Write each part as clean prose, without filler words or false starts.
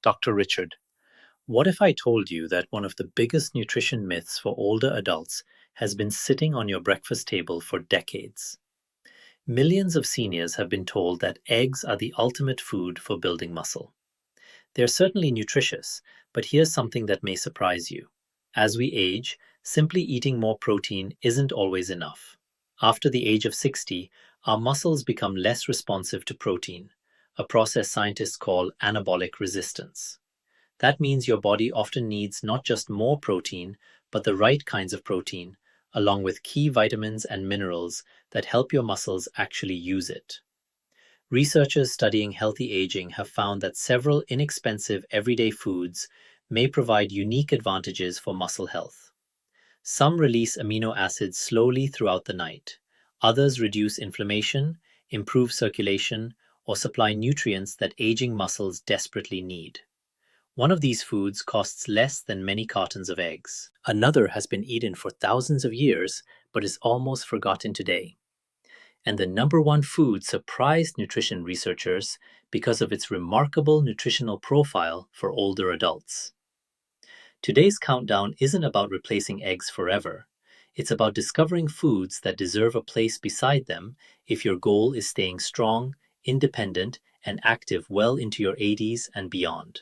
Dr. Richard. What if I told you that one of the biggest nutrition myths for older adults has been sitting on your breakfast table for decades? Millions of seniors have been told that eggs are the ultimate food for building muscle. They're certainly nutritious, but here's something that may surprise you. As we age, simply eating more protein isn't always enough. After the age of 60, our muscles become less responsive to protein, a process scientists call anabolic resistance. That means your body often needs not just more protein, but the right kinds of protein, along with key vitamins and minerals that help your muscles actually use it. Researchers studying healthy aging have found that several inexpensive everyday foods may provide unique advantages for muscle health. Some release amino acids slowly throughout the night. Others reduce inflammation, improve circulation, or supply nutrients that aging muscles desperately need. One of these foods costs less than many cartons of eggs. Another has been eaten for thousands of years, but is almost forgotten today. And the number one food surprised nutrition researchers because of its remarkable nutritional profile for older adults. Today's countdown isn't about replacing eggs forever. It's about discovering foods that deserve a place beside them if your goal is staying strong, independent, and active well into your 80s and beyond.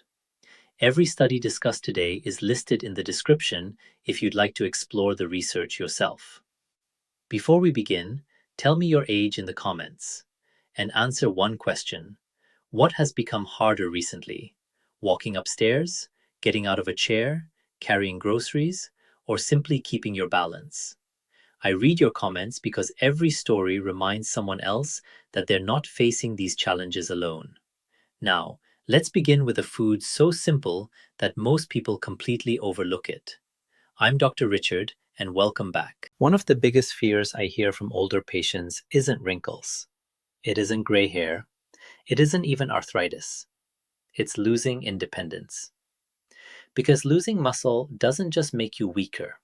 Every study discussed today is listed in the description if you'd like to explore the research yourself. Before we begin, tell me your age in the comments and answer one question. What has become harder recently? Walking upstairs, getting out of a chair, carrying groceries, or simply keeping your balance? I read your comments because every story reminds someone else that they're not facing these challenges alone. Now, let's begin with a food so simple that most people completely overlook it. I'm Dr. Richard, and welcome back. One of the biggest fears I hear from older patients isn't wrinkles. It isn't gray hair. It isn't even arthritis. It's losing independence. Because losing muscle doesn't just make you weaker.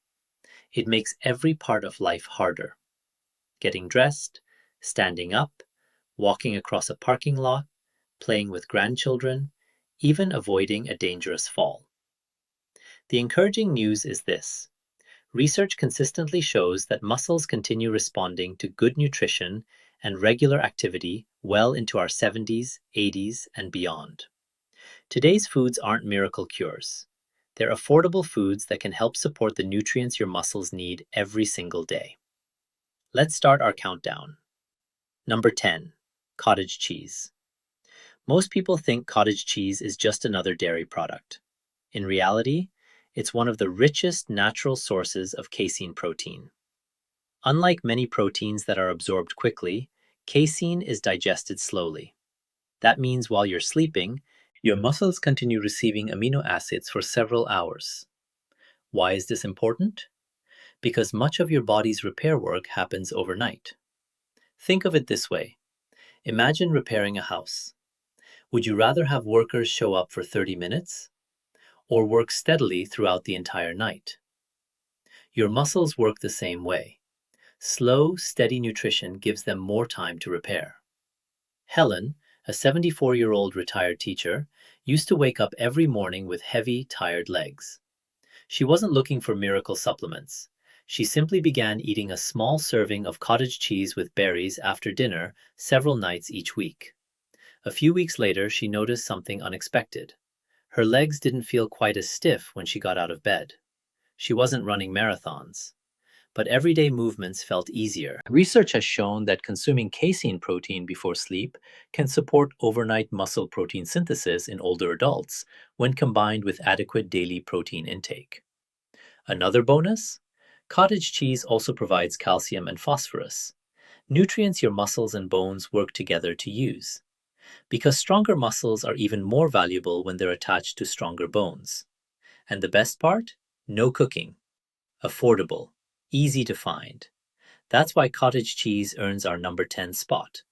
It makes every part of life harder. Getting dressed, standing up, walking across a parking lot, playing with grandchildren, even avoiding a dangerous fall. The encouraging news is this. Research consistently shows that muscles continue responding to good nutrition and regular activity well into our 70s, 80s, and beyond. Today's foods aren't miracle cures. They're affordable foods that can help support the nutrients your muscles need every single day. Let's start our countdown. Number 10, cottage cheese. Most people think cottage cheese is just another dairy product. In reality, it's one of the richest natural sources of casein protein. Unlike many proteins that are absorbed quickly, casein is digested slowly. That means while you're sleeping, your muscles continue receiving amino acids for several hours. Why is this important? Because much of your body's repair work happens overnight. Think of it this way. Imagine repairing a house. Would you rather have workers show up for 30 minutes or work steadily throughout the entire night? Your muscles work the same way. Slow, steady nutrition gives them more time to repair. Helen, a 74-year-old retired teacher, used to wake up every morning with heavy, tired legs. She wasn't looking for miracle supplements. She simply began eating a small serving of cottage cheese with berries after dinner several nights each week. A few weeks later, she noticed something unexpected. Her legs didn't feel quite as stiff when she got out of bed. She wasn't running marathons, but everyday movements felt easier. Research has shown that consuming casein protein before sleep can support overnight muscle protein synthesis in older adults when combined with adequate daily protein intake. Another bonus? Cottage cheese also provides calcium and phosphorus, nutrients your muscles and bones work together to use. Because stronger muscles are even more valuable when they're attached to stronger bones. And the best part? No cooking. Affordable. Easy to find. That's why cottage cheese earns our number 10 spot.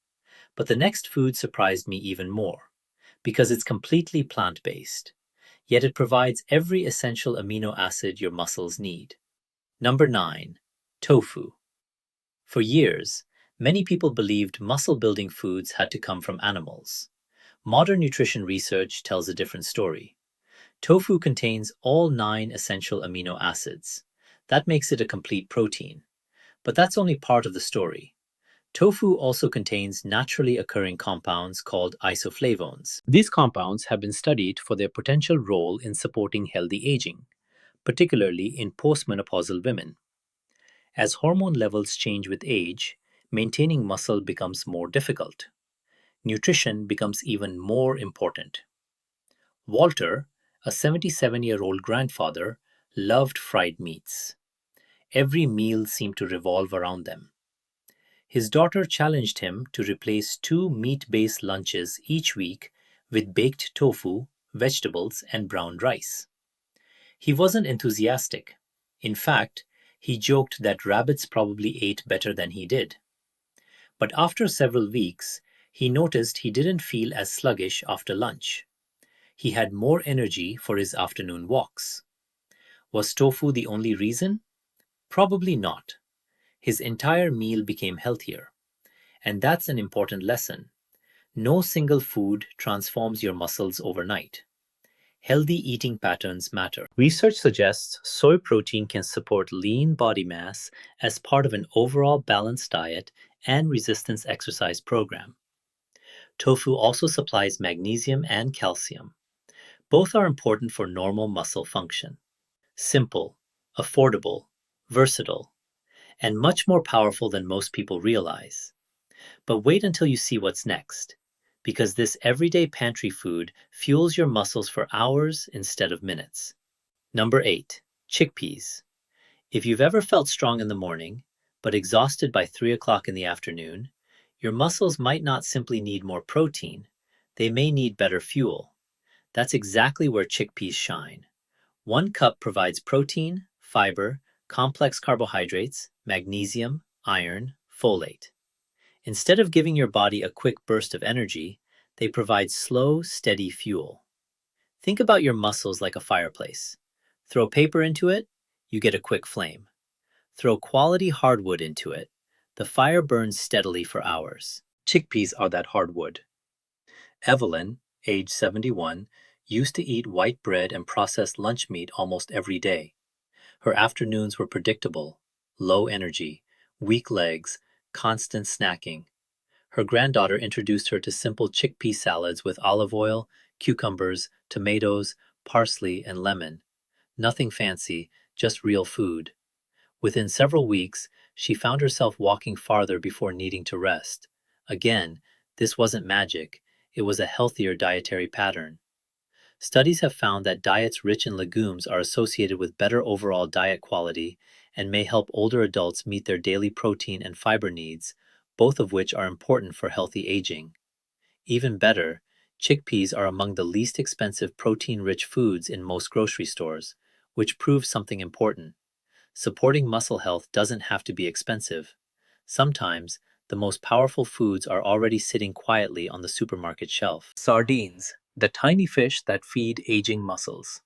But the next food surprised me even more, because it's completely plant-based. Yet it provides every essential amino acid your muscles need. Number 9. Tofu. For years, many people believed muscle-building foods had to come from animals. Modern nutrition research tells a different story. Tofu contains all 9 essential amino acids. That makes it a complete protein. But that's only part of the story. Tofu also contains naturally occurring compounds called isoflavones. These compounds have been studied for their potential role in supporting healthy aging, particularly in postmenopausal women. As hormone levels change with age, maintaining muscle becomes more difficult. Nutrition becomes even more important. Walter, a 77-year-old grandfather, loved fried meats. Every meal seemed to revolve around them. His daughter challenged him to replace 2 meat-based lunches each week with baked tofu, vegetables, and brown rice. He wasn't enthusiastic. In fact, he joked that rabbits probably ate better than he did. But after several weeks, he noticed he didn't feel as sluggish after lunch. He had more energy for his afternoon walks. Was tofu the only reason? Probably not. His entire meal became healthier. And that's an important lesson. No single food transforms your muscles overnight. Healthy eating patterns matter. Research suggests soy protein can support lean body mass as part of an overall balanced diet and resistance exercise program. Tofu also supplies magnesium and calcium. Both are important for normal muscle function. Simple, affordable, versatile, and much more powerful than most people realize. But wait until you see what's next, because this everyday pantry food fuels your muscles for hours instead of minutes. Number 8, chickpeas. If you've ever felt strong in the morning, but exhausted by 3 o'clock in the afternoon, your muscles might not simply need more protein, they may need better fuel. That's exactly where chickpeas shine. 1 cup provides protein, fiber, complex carbohydrates, magnesium, iron, folate. Instead of giving your body a quick burst of energy, they provide slow, steady fuel. Think about your muscles like a fireplace. Throw paper into it, you get a quick flame. Throw quality hardwood into it, the fire burns steadily for hours. Chickpeas are that hardwood. Evelyn, age 71, used to eat white bread and processed lunch meat almost every day. Her afternoons were predictable, low energy, weak legs, constant snacking. Her granddaughter introduced her to simple chickpea salads with olive oil, cucumbers, tomatoes, parsley, and lemon. Nothing fancy, just real food. Within several weeks, she found herself walking farther before needing to rest. Again, this wasn't magic, it was a healthier dietary pattern. Studies have found that diets rich in legumes are associated with better overall diet quality and may help older adults meet their daily protein and fiber needs, both of which are important for healthy aging. Even better, chickpeas are among the least expensive protein-rich foods in most grocery stores, which proves something important. Supporting muscle health doesn't have to be expensive. Sometimes, the most powerful foods are already sitting quietly on the supermarket shelf. Sardines, the tiny fish that feed aging muscles.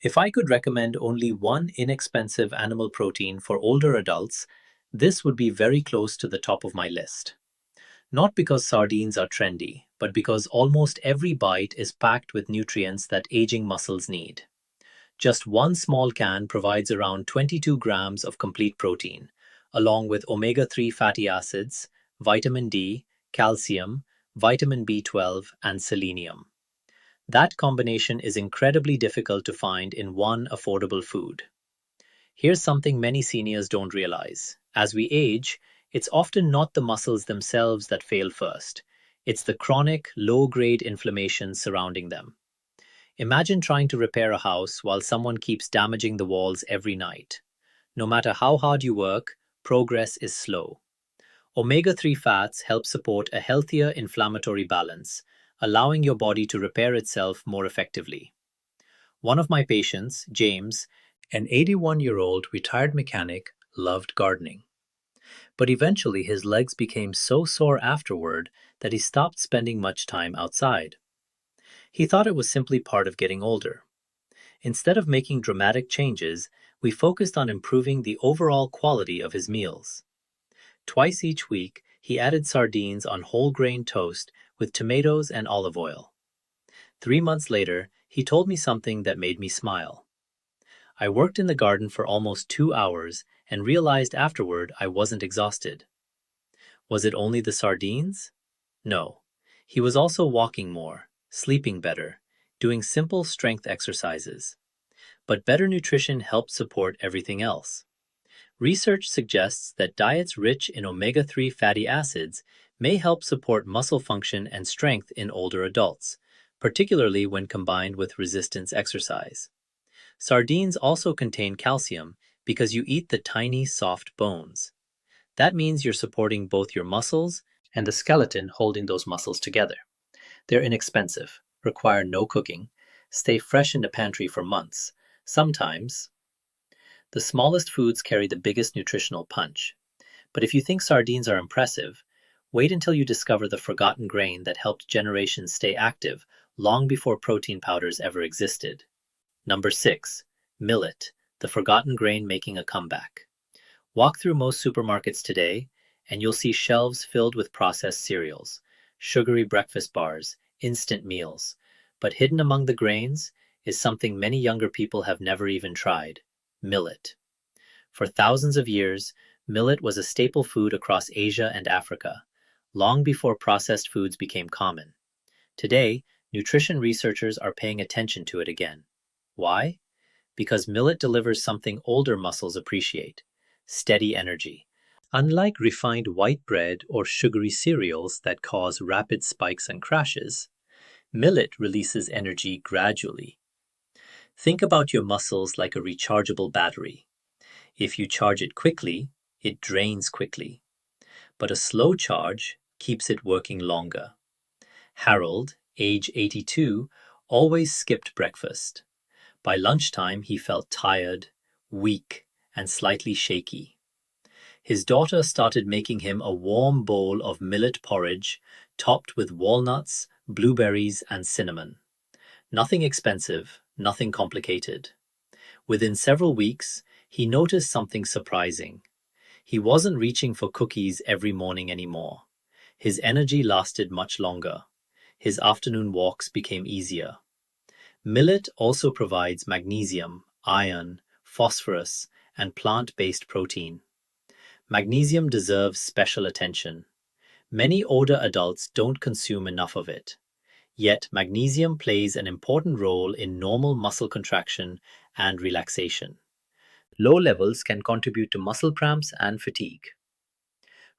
If I could recommend only one inexpensive animal protein for older adults, this would be very close to the top of my list. Not because sardines are trendy, but because almost every bite is packed with nutrients that aging muscles need. Just one small can provides around 22 grams of complete protein, along with omega-3 fatty acids, vitamin D, calcium, vitamin B12, and selenium. That combination is incredibly difficult to find in one affordable food. Here's something many seniors don't realize. As we age, it's often not the muscles themselves that fail first. It's the chronic, low-grade inflammation surrounding them. Imagine trying to repair a house while someone keeps damaging the walls every night. No matter how hard you work, progress is slow. Omega-3 fats help support a healthier inflammatory balance, allowing your body to repair itself more effectively. One of my patients, James, an 81-year-old retired mechanic, loved gardening. But eventually his legs became so sore afterward that he stopped spending much time outside. He thought it was simply part of getting older. Instead of making dramatic changes, we focused on improving the overall quality of his meals. Twice each week, he added sardines on whole grain toast with tomatoes and olive oil. 3 months later, He told me something that made me smile. I worked in the garden for almost 2 hours and realized afterward I wasn't exhausted. Was it only the sardines? No. He was also walking more, sleeping better, doing simple strength exercises. But better nutrition helped support everything else. Research suggests that diets rich in omega-3 fatty acids may help support muscle function and strength in older adults, particularly when combined with resistance exercise. Sardines also contain calcium because you eat the tiny, soft bones. That means you're supporting both your muscles and the skeleton holding those muscles together. They're inexpensive, require no cooking, stay fresh in the pantry for months. Sometimes, the smallest foods carry the biggest nutritional punch. But if you think sardines are impressive, wait until you discover the forgotten grain that helped generations stay active long before protein powders ever existed. Number 6. Millet, the forgotten grain making a comeback. Walk through most supermarkets today, and you'll see shelves filled with processed cereals, sugary breakfast bars, instant meals. But hidden among the grains is something many younger people have never even tried: millet. For thousands of years, millet was a staple food across Asia and Africa, long before processed foods became common. Today, nutrition researchers are paying attention to it again. Why? Because millet delivers something older muscles appreciate: steady energy. Unlike refined white bread or sugary cereals that cause rapid spikes and crashes, millet releases energy gradually. Think about your muscles like a rechargeable battery. If you charge it quickly, it drains quickly. But a slow charge keeps it working longer. Harold, age 82, always skipped breakfast. By lunchtime, he felt tired, weak, and slightly shaky. His daughter started making him a warm bowl of millet porridge topped with walnuts, blueberries, and cinnamon. Nothing expensive, nothing complicated. Within several weeks, he noticed something surprising. He wasn't reaching for cookies every morning anymore. His energy lasted much longer. His afternoon walks became easier. Millet also provides magnesium, iron, phosphorus, and plant-based protein. Magnesium deserves special attention. Many older adults don't consume enough of it. Yet magnesium plays an important role in normal muscle contraction and relaxation. Low levels can contribute to muscle cramps and fatigue.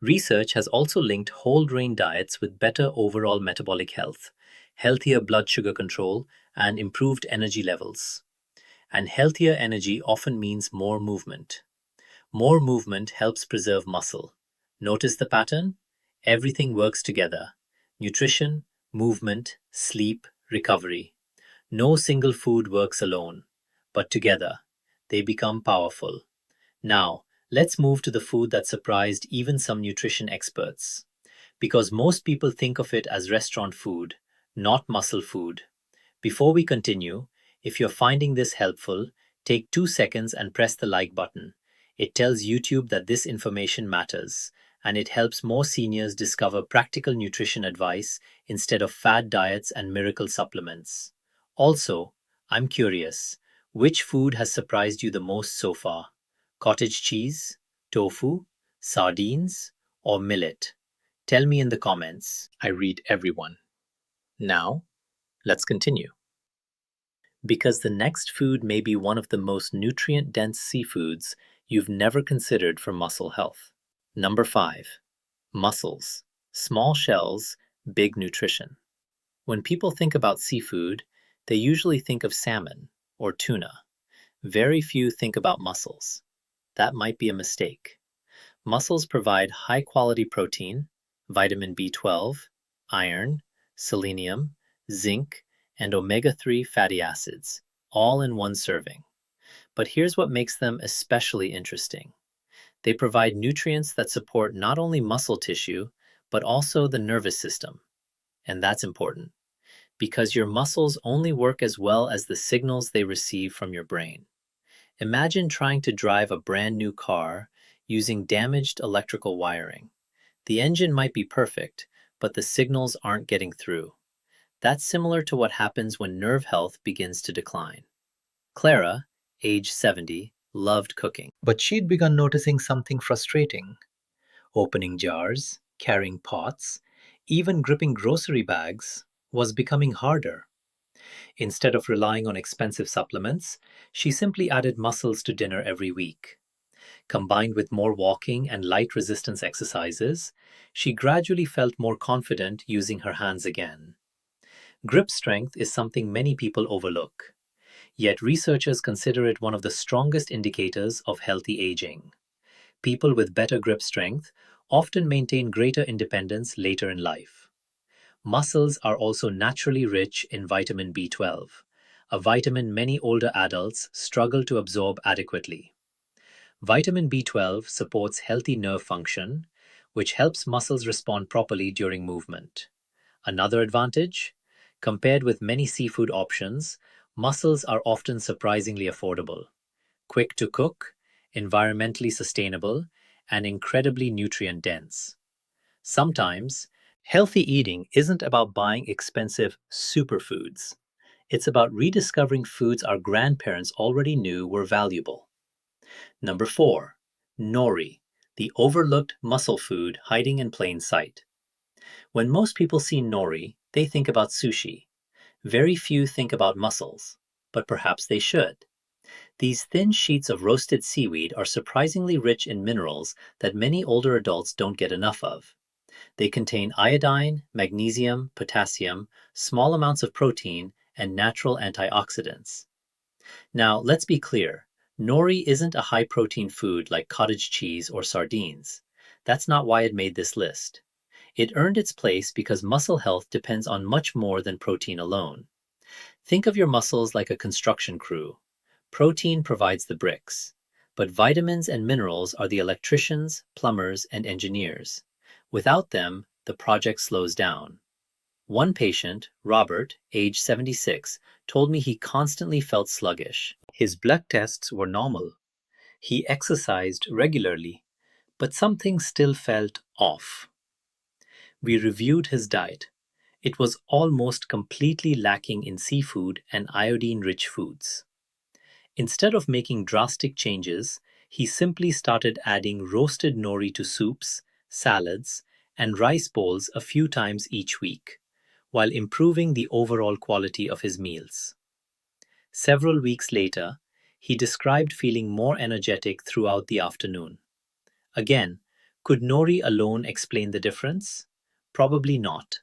Research has also linked whole grain diets with better overall metabolic health, healthier blood sugar control, and improved energy levels. And healthier energy often means more movement. More movement helps preserve muscle. Notice the pattern? Everything works together: nutrition, movement, sleep, recovery. No single food works alone, but together, they become powerful. Now, let's move to the food that surprised even some nutrition experts. Because most people think of it as restaurant food, not muscle food. Before we continue, if you're finding this helpful, take 2 seconds and press the like button. It tells YouTube that this information matters, and it helps more seniors discover practical nutrition advice instead of fad diets and miracle supplements. Also, I'm curious, which food has surprised you the most so far? Cottage cheese, tofu, sardines, or millet? Tell me in the comments. I read everyone. Now, let's continue. Because the next food may be one of the most nutrient-dense seafoods you've never considered for muscle health. Number 5. Mussels. Small shells, big nutrition. When people think about seafood, they usually think of salmon or tuna. Very few think about mussels. That might be a mistake. Mussels provide high-quality protein, vitamin B12, iron, selenium, zinc, and omega-3 fatty acids, all in one serving. But here's what makes them especially interesting. They provide nutrients that support not only muscle tissue, but also the nervous system. And that's important, because your muscles only work as well as the signals they receive from your brain. Imagine trying to drive a brand new car using damaged electrical wiring. The engine might be perfect, but the signals aren't getting through. That's similar to what happens when nerve health begins to decline. Clara, age 70, loved cooking. But she'd begun noticing something frustrating. Opening jars, carrying pots, even gripping grocery bags was becoming harder. Instead of relying on expensive supplements, she simply added mussels to dinner every week. Combined with more walking and light resistance exercises, she gradually felt more confident using her hands again. Grip strength is something many people overlook, yet researchers consider it one of the strongest indicators of healthy aging. People with better grip strength often maintain greater independence later in life. Mussels are also naturally rich in vitamin B12, a vitamin many older adults struggle to absorb adequately. Vitamin B12 supports healthy nerve function, which helps muscles respond properly during movement. Another advantage? Compared with many seafood options, mussels are often surprisingly affordable, quick to cook, environmentally sustainable, and incredibly nutrient dense. Sometimes, healthy eating isn't about buying expensive superfoods. It's about rediscovering foods our grandparents already knew were valuable. Number 4. Nori, the overlooked mussel food hiding in plain sight. When most people see nori, they think about sushi. Very few think about mussels, but perhaps they should. These thin sheets of roasted seaweed are surprisingly rich in minerals that many older adults don't get enough of. They contain iodine, magnesium, potassium, small amounts of protein, and natural antioxidants. Now, let's be clear. Nori isn't a high-protein food like cottage cheese or sardines. That's not why it made this list. It earned its place because muscle health depends on much more than protein alone. Think of your muscles like a construction crew. Protein provides the bricks, but vitamins and minerals are the electricians, plumbers, and engineers. Without them, the project slows down. One patient, Robert, age 76, told me he constantly felt sluggish. His blood tests were normal. He exercised regularly, but something still felt off. We reviewed his diet. It was almost completely lacking in seafood and iodine-rich foods. Instead of making drastic changes, he simply started adding roasted nori to soups, salads, and rice bowls a few times each week, while improving the overall quality of his meals. Several weeks later, he described feeling more energetic throughout the afternoon. Again, could nori alone explain the difference? Probably not.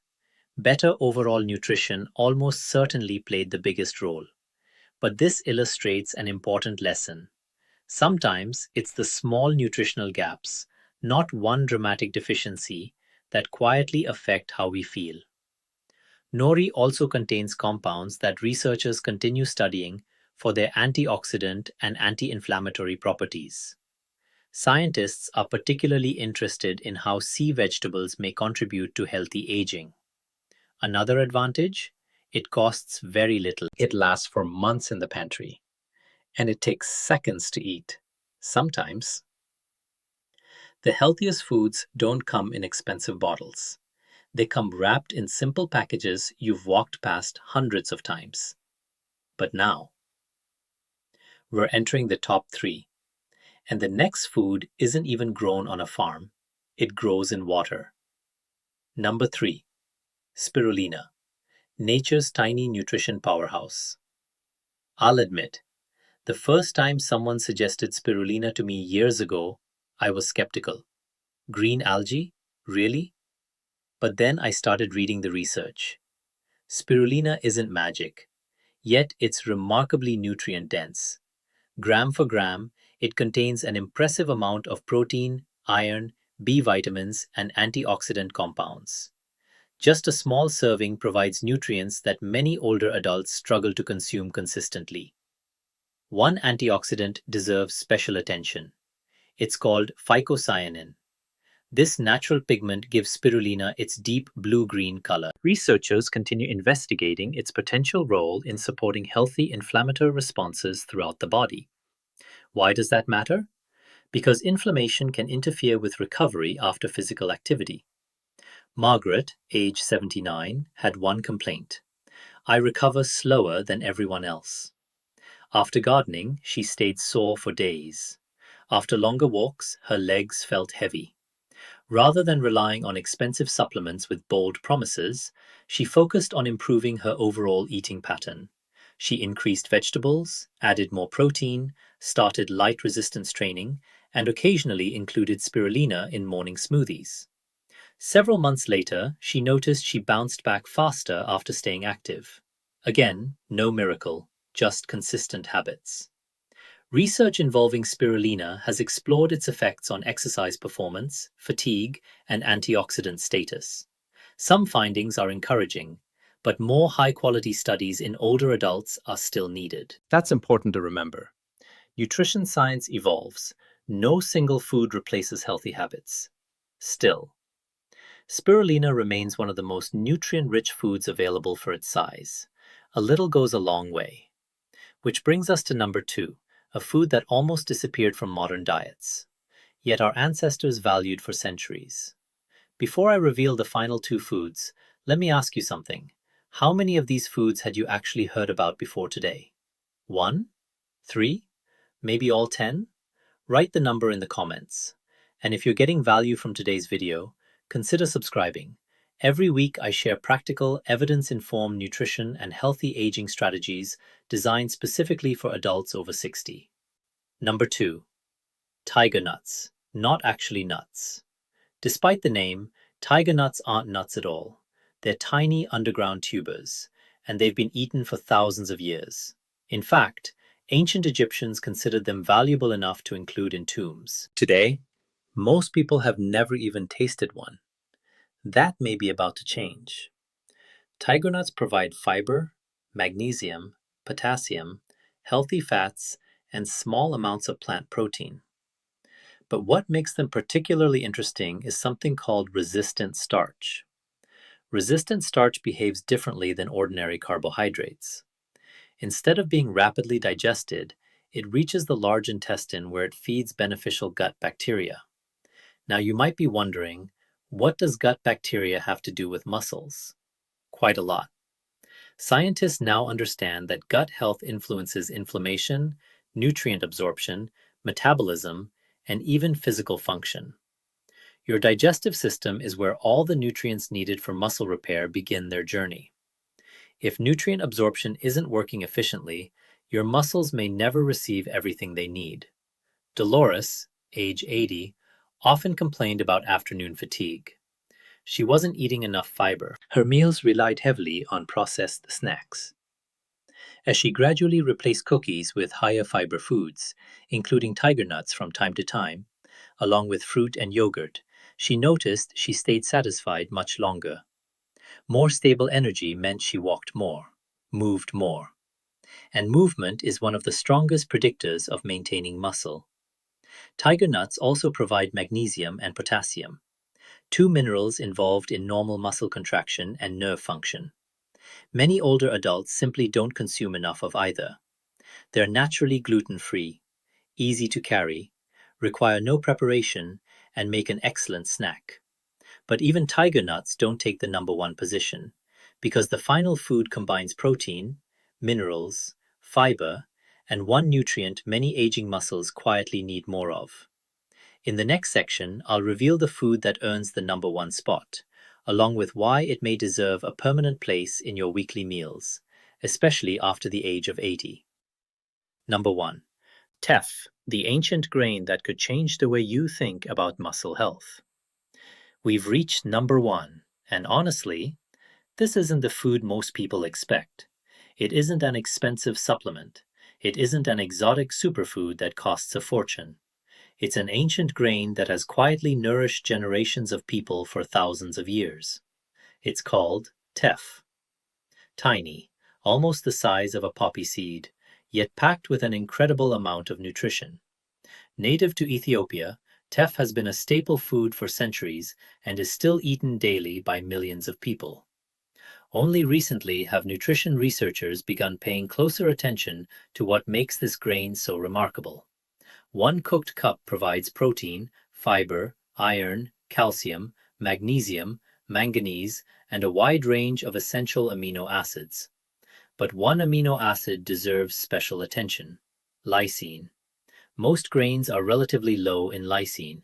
Better overall nutrition almost certainly played the biggest role. But this illustrates an important lesson. Sometimes it's the small nutritional gaps, not one dramatic deficiency, that quietly affect how we feel. Nori also contains compounds that researchers continue studying for their antioxidant and anti-inflammatory properties. Scientists are particularly interested in how sea vegetables may contribute to healthy aging. Another advantage? It costs very little. It lasts for months in the pantry, and it takes seconds to eat. Sometimes, the healthiest foods don't come in expensive bottles. They come wrapped in simple packages you've walked past hundreds of times. But now, we're entering the top 3. And the next food isn't even grown on a farm. It grows in water. Number 3. Spirulina, nature's tiny nutrition powerhouse. I'll admit, the first time someone suggested spirulina to me years ago, I was skeptical. Green algae? Really? But then I started reading the research. Spirulina isn't magic, yet it's remarkably nutrient dense. Gram for gram, it contains an impressive amount of protein, iron, B vitamins, and antioxidant compounds. Just a small serving provides nutrients that many older adults struggle to consume consistently. One antioxidant deserves special attention. It's called phycocyanin. This natural pigment gives spirulina its deep blue-green color. Researchers continue investigating its potential role in supporting healthy inflammatory responses throughout the body. Why does that matter? Because inflammation can interfere with recovery after physical activity. Margaret, age 79, had one complaint: I recover slower than everyone else. After gardening, she stayed sore for days. After longer walks, her legs felt heavy. Rather than relying on expensive supplements with bold promises, she focused on improving her overall eating pattern. She increased vegetables, added more protein, started light resistance training, and occasionally included spirulina in morning smoothies. Several months later, she noticed she bounced back faster after staying active. Again, no miracle, just consistent habits. Research involving spirulina has explored its effects on exercise performance, fatigue, and antioxidant status. Some findings are encouraging, but more high-quality studies in older adults are still needed. That's important to remember. Nutrition science evolves. No single food replaces healthy habits. Still, spirulina remains one of the most nutrient-rich foods available for its size. A little goes a long way. Which brings us to number 2, a food that almost disappeared from modern diets, yet our ancestors valued for centuries. Before I reveal the final 2 foods, let me ask you something. How many of these foods had you actually heard about before today? 1? 3? Maybe all 10? Write the number in the comments. And if you're getting value from today's video, consider subscribing. Every week I share practical, evidence-informed nutrition and healthy aging strategies designed specifically for adults over 60. Number 2. Tiger nuts. Not actually nuts. Despite the name, tiger nuts aren't nuts at all. They're tiny underground tubers, and they've been eaten for thousands of years. In fact, ancient Egyptians considered them valuable enough to include in tombs. Today, most people have never even tasted one. That may be about to change. Tiger nuts provide fiber, magnesium, potassium, healthy fats, and small amounts of plant protein. But what makes them particularly interesting is something called resistant starch. Resistant starch behaves differently than ordinary carbohydrates. Instead of being rapidly digested, it reaches the large intestine where it feeds beneficial gut bacteria. Now you might be wondering, what does gut bacteria have to do with mussels? Quite a lot. Scientists now understand that gut health influences inflammation, nutrient absorption, metabolism, and even physical function. Your digestive system is where all the nutrients needed for muscle repair begin their journey. If nutrient absorption isn't working efficiently, your muscles may never receive everything they need. Dolores, age 80, often complained about afternoon fatigue. She wasn't eating enough fiber. Her meals relied heavily on processed snacks. As she gradually replaced cookies with higher fiber foods, including tiger nuts from time to time, along with fruit and yogurt, she noticed she stayed satisfied much longer. More stable energy meant she walked more, moved more. And movement is one of the strongest predictors of maintaining muscle. Tiger nuts also provide magnesium and potassium, 2 minerals involved in normal muscle contraction and nerve function. Many older adults simply don't consume enough of either. They're naturally gluten-free, easy to carry, require no preparation, and make an excellent snack. But even tiger nuts don't take the number 1 position, because the final food combines protein, minerals, fiber, and one nutrient many aging muscles quietly need more of. In the next section, I'll reveal the food that earns the number 1 spot, along with why it may deserve a permanent place in your weekly meals, especially after the age of 80. Number 1. Teff, the ancient grain that could change the way you think about muscle health. We've reached number 1, and honestly, this isn't the food most people expect. It isn't an expensive supplement. It isn't an exotic superfood that costs a fortune. It's an ancient grain that has quietly nourished generations of people for thousands of years. It's called teff. Tiny, almost the size of a poppy seed, yet packed with an incredible amount of nutrition. Native to Ethiopia, teff has been a staple food for centuries and is still eaten daily by millions of people. Only recently have nutrition researchers begun paying closer attention to what makes this grain so remarkable. 1 cooked cup provides protein, fiber, iron, calcium, magnesium, manganese, and a wide range of essential amino acids. But one amino acid deserves special attention: lysine. Most grains are relatively low in lysine.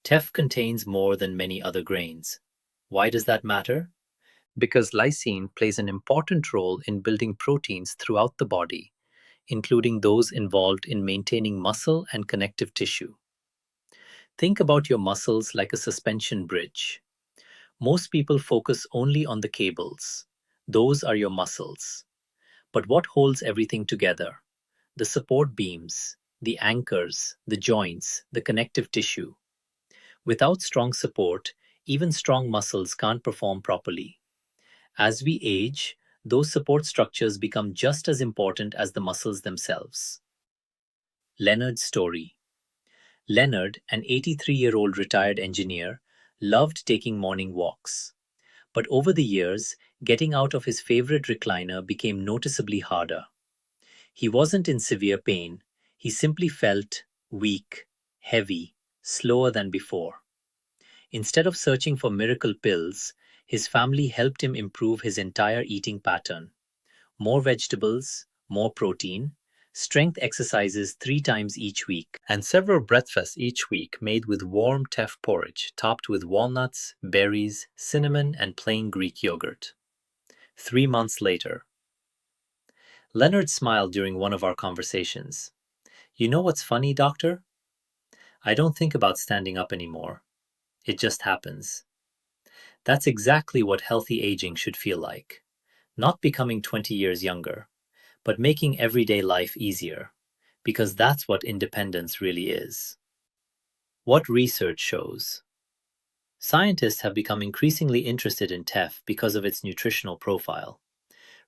Teff contains more than many other grains. Why does that matter? Because lysine plays an important role in building proteins throughout the body, including those involved in maintaining muscle and connective tissue. Think about your muscles like a suspension bridge. Most people focus only on the cables. Those are your muscles. But what holds everything together? The support beams, the anchors, the joints, the connective tissue. Without strong support, even strong muscles can't perform properly. As we age, those support structures become just as important as the muscles themselves. Leonard's story. Leonard, an 83-year-old retired engineer, loved taking morning walks. But over the years, getting out of his favorite recliner became noticeably harder. He wasn't in severe pain, he simply felt weak, heavy, slower than before. Instead of searching for miracle pills, his family helped him improve his entire eating pattern. More vegetables, more protein, strength exercises 3 times each week, and several breakfasts each week made with warm teff porridge topped with walnuts, berries, cinnamon, and plain Greek yogurt. 3 months later. Leonard smiled during one of our conversations. "You know what's funny, doctor? I don't think about standing up anymore. It just happens." That's exactly what healthy aging should feel like. Not becoming 20 years younger, but making everyday life easier, because that's what independence really is. What research shows? Scientists have become increasingly interested in teff because of its nutritional profile.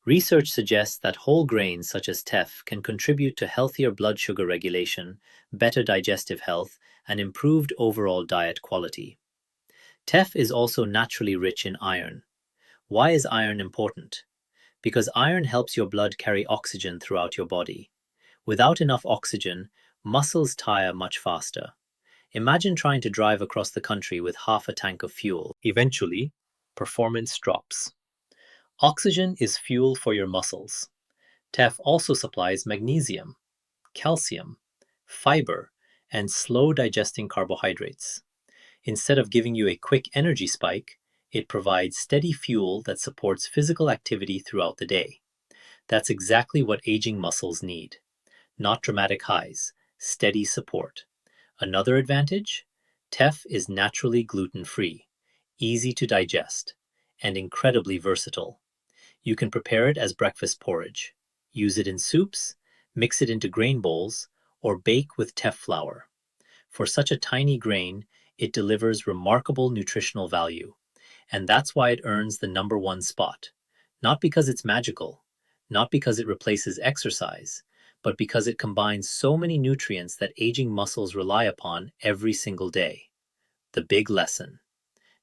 Research suggests that whole grains such as teff can contribute to healthier blood sugar regulation, better digestive health, and improved overall diet quality. Teff is also naturally rich in iron. Why is iron important? Because iron helps your blood carry oxygen throughout your body. Without enough oxygen, muscles tire much faster. Imagine trying to drive across the country with half a tank of fuel. Eventually, performance drops. Oxygen is fuel for your muscles. Teff also supplies magnesium, calcium, fiber, and slow digesting carbohydrates. Instead of giving you a quick energy spike, it provides steady fuel that supports physical activity throughout the day. That's exactly what aging muscles need. Not dramatic highs, steady support. Another advantage? Teff is naturally gluten-free, easy to digest, and incredibly versatile. You can prepare it as breakfast porridge, use it in soups, mix it into grain bowls, or bake with teff flour. For such a tiny grain, it delivers remarkable nutritional value, and that's why it earns the #1 spot. Not because it's magical, not because it replaces exercise, but because it combines so many nutrients that aging muscles rely upon every single day. The big lesson.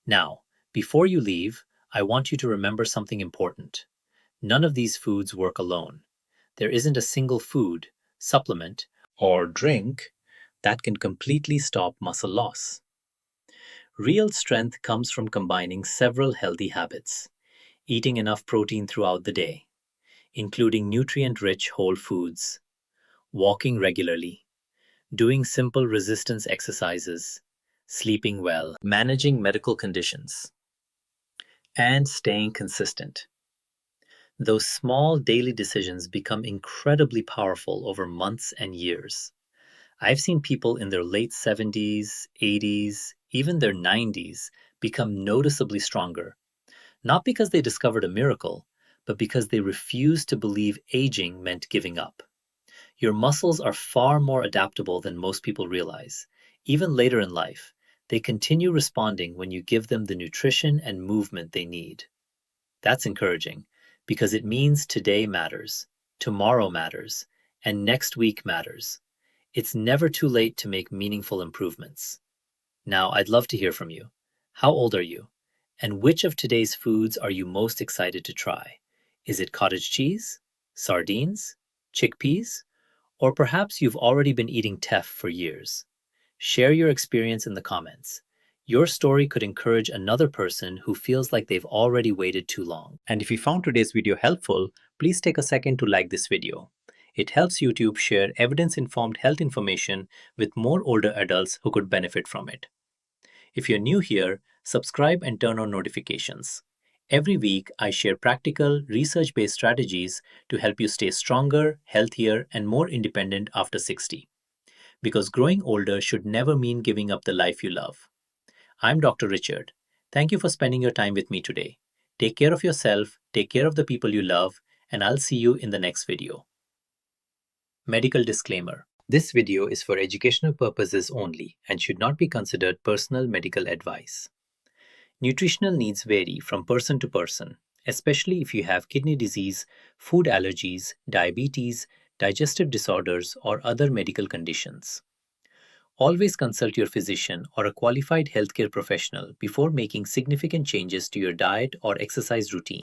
Now, before you leave, I want you to remember something important. None of these foods work alone. There isn't a single food, supplement, or drink that can completely stop muscle loss. Real strength comes from combining several healthy habits: eating enough protein throughout the day, including nutrient-rich whole foods, walking regularly, doing simple resistance exercises, sleeping well, managing medical conditions, and staying consistent. Those small daily decisions become incredibly powerful over months and years. I've seen people in their late 70s, 80s, even their 90s become noticeably stronger, not because they discovered a miracle, but because they refused to believe aging meant giving up. Your muscles are far more adaptable than most people realize. Even later in life, they continue responding when you give them the nutrition and movement they need. That's encouraging, because it means today matters, tomorrow matters, and next week matters. It's never too late to make meaningful improvements. Now, I'd love to hear from you. How old are you? And which of today's foods are you most excited to try? Is it cottage cheese, sardines, chickpeas, or perhaps you've already been eating teff for years? Share your experience in the comments. Your story could encourage another person who feels like they've already waited too long. And if you found today's video helpful, please take a second to like this video. It helps YouTube share evidence-informed health information with more older adults who could benefit from it. If you're new here, subscribe and turn on notifications. Every week, I share practical, research-based strategies to help you stay stronger, healthier, and more independent after 60. Because growing older should never mean giving up the life you love. I'm Dr. Richard. Thank you for spending your time with me today. Take care of yourself, take care of the people you love, and I'll see you in the next video. Medical disclaimer. This video is for educational purposes only and should not be considered personal medical advice. Nutritional needs vary from person to person, especially if you have kidney disease, food allergies, diabetes, digestive disorders, or other medical conditions. Always consult your physician or a qualified healthcare professional before making significant changes to your diet or exercise routine.